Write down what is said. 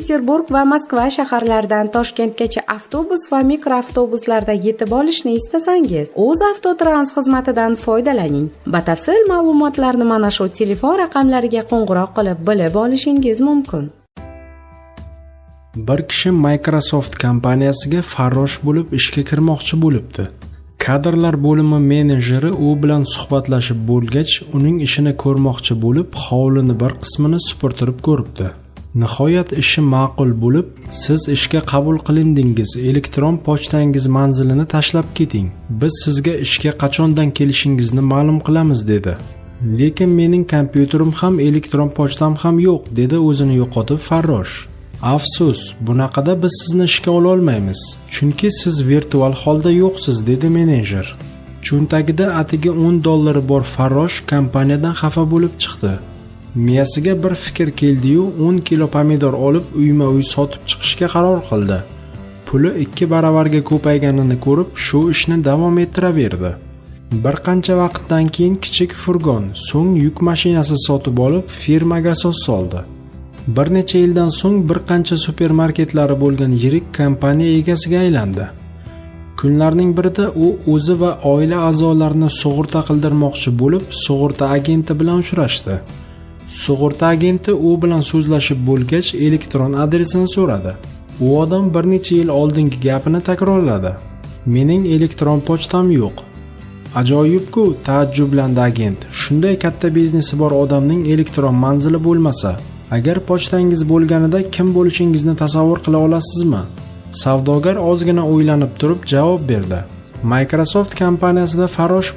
Sankt-Peterburg va Moskva shaharlaridan Toshkentgacha avtobus va mikroavtobuslarda yetib olishni istasangiz, O'zavtotrans xizmatidan foydalaning. Batafsil ma'lumotlarni mana shu telefon raqamlariga qo'ng'iroq qilib bilib olishingiz mumkin. Bir kishi Microsoft kompaniyasiga farrosh bo'lib ishga kirmoqchi bo'libdi. Kadrlar bo'limi menejeri u bilan suhbatlashib bo'lgach, uning ishini ko'rmoqchi bo'lib, hovlini bir qismini supurtirib ko'ribdi. Nihoyat ishi ma'qul bo'lib, siz ishga qabul qilindingiz, elektron pochtangiz manzilini tashlab keting. Biz sizga ishga qachondan kelishingizni ma'lum qilamiz dedi. Lekin mening kompyuterim ham, elektron pochtam ham yo'q, dedi o'zini yo'qotib farrosh. Afsus, bunaqada biz sizni ishga ola olmaymiz, chunki siz virtual holda yo'qsiz, dedi menejer. Cho'ntagida atigi $10 bor farrosh kompaniyadan xafa bo'lib chiqdi. Miyasiga bir fikr keldi-yu, 10 kilo pomidor olib uyma-uy sotib chiqishga qaror qildi. Puli 2 baravarga ko'payganini ko'rib, shu ishni davom ettiraverdi. Bir qancha vaqtdan keyin kichik furgon, so'ng yuk mashinasi sotib olib, firmaga asos soldi. Bir necha yildan so'ng bir qancha supermarketlari bo'lgan yirik kompaniya egasiga aylandi. Kunlarning birida u o'zi va oila a'zolarini sug'urta qildirmoqchi bo'lib, sug'urta agenti bilan uchrashdi. Sug'urta agenti u bilan so'zlashib bo'lgach, elektron adresini so'radi. U odam bir necha yil oldingi gapini takrorladi. Mening elektron pochtam yo'q. Ajoyib-ku, taajjublandi agent. Shunday katta biznesi bor odamning elektron manzili bo'lmasa, agar pochtangiz bo'lganida kim bo'lishingizni tasavvur qila olasizmi? Savdogar ozgina o'ylanib turib javob berdi. Microsoft kompaniyasida farrosh